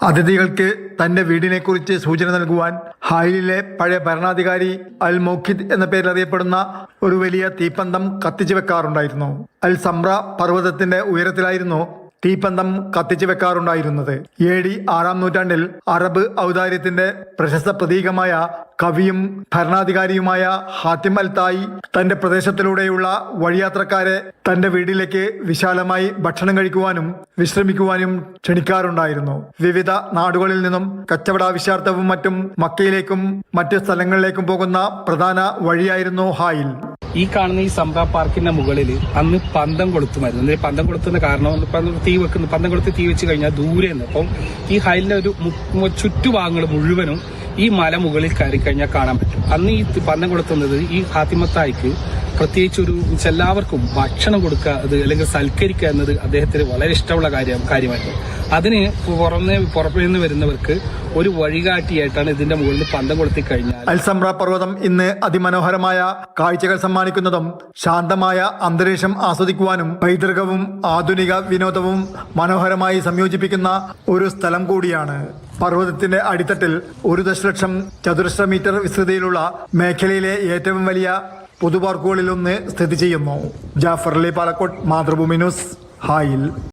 അതിഥികൾക്ക് തന്റെ വീടിനെക്കുറിച്ച് സൂചന നൽകുവാൻ ഹായിലിലെ പഴയ ഭരണാധികാരി അൽ മൗഖിദ് എന്ന പേരിൽ അറിയപ്പെടുന്ന ഒരു വലിയ തീപ്പന്തം കത്തിച്ചു വെക്കാറുണ്ടായിരുന്നു. അൽ സംറ പർവ്വതത്തിന്റെ ഉയരത്തിലായിരുന്നു തീപ്പന്തം കത്തിച്ചു വെക്കാറുണ്ടായിരുന്നത്. AD 6-ാം നൂറ്റാണ്ടിൽ അറബ് ഔദാര്യത്തിന്റെ പ്രശസ്ത പ്രതീകമായ കവിയും ഭരണാധികാരിയുമായ ഹാത്തിം അൽ തായി തന്റെ പ്രദേശത്തിലൂടെയുള്ള വഴിയാത്രക്കാരെ തന്റെ വീട്ടിലേക്ക് വിശാലമായി ഭക്ഷണം കഴിക്കുവാനും വിശ്രമിക്കുവാനും ക്ഷണിക്കാറുണ്ടായിരുന്നു. വിവിധ നാടുകളിൽ നിന്നും കച്ചവടാവശ്യാർത്ഥവും മറ്റും മക്കയിലേക്കും മറ്റ് സ്ഥലങ്ങളിലേക്കും പോകുന്ന പ്രധാന വഴിയായിരുന്നു ഹായിൽ. ഈ കാണുന്ന ഈ സംറ പാർക്കിന്റെ മുകളിൽ അന്ന് പന്തം കൊളുത്തുമായിരുന്നു. പന്തം കൊളുത്തുന്ന കാരണം പന്തം കൊളുത്ത് തീ വെച്ച് കഴിഞ്ഞാൽ ദൂരെ നിന്ന് അപ്പം ഈ ഹൈലിന്റെ ഒരു ചുറ്റുഭാഗങ്ങൾ മുഴുവനും ഈ മല മുകളിൽ കയറി കഴിഞ്ഞാൽ കാണാൻ പറ്റും. അന്ന് ഈ പന്തം കൊളുത്തുന്നത് ഈ ഹാത്തിമത്തായിക്ക് പ്രത്യേകിച്ച് എല്ലാവർക്കും ഭക്ഷണം കൊടുക്കുക അല്ലെങ്കിൽ സൽക്കരിക്കുക എന്നത് അദ്ദേഹത്തിന് വളരെ ഇഷ്ടമുള്ള കാര്യമായിരുന്നു. അതിന് പുറമേ നിന്ന് വരുന്നവർക്ക് ഒരു വഴികാട്ടിയായിട്ടാണ് ഇതിന്റെ മുകളിൽ പന്തം കൊളുത്തി കഴിഞ്ഞാൽ. അൽ സംറ പർവ്വതം ഇന്ന് അതിമനോഹരമായ കാഴ്ചകൾ സമ്മാനിക്കുന്നതും ശാന്തമായ അന്തരീക്ഷം ആസ്വദിക്കുവാനും പൈതൃകവും ആധുനിക വിനോദവും മനോഹരമായി സംയോജിപ്പിക്കുന്ന ഒരു സ്ഥലം കൂടിയാണ്. പർവ്വതത്തിന്റെ അടിത്തട്ടിൽ 1 ദശലക്ഷം ചതുരശ്ര മീറ്റർ വിസ്തൃതിയിലുള്ള മേഖലയിലെ ഏറ്റവും വലിയ പൊതുപാർക്കുകളിലൊന്ന് സ്ഥിതി ചെയ്യുന്നു. ജാഫർ അലി പാലക്കോട്, മാതൃഭൂമി ന്യൂസ്, ഹായിൽ.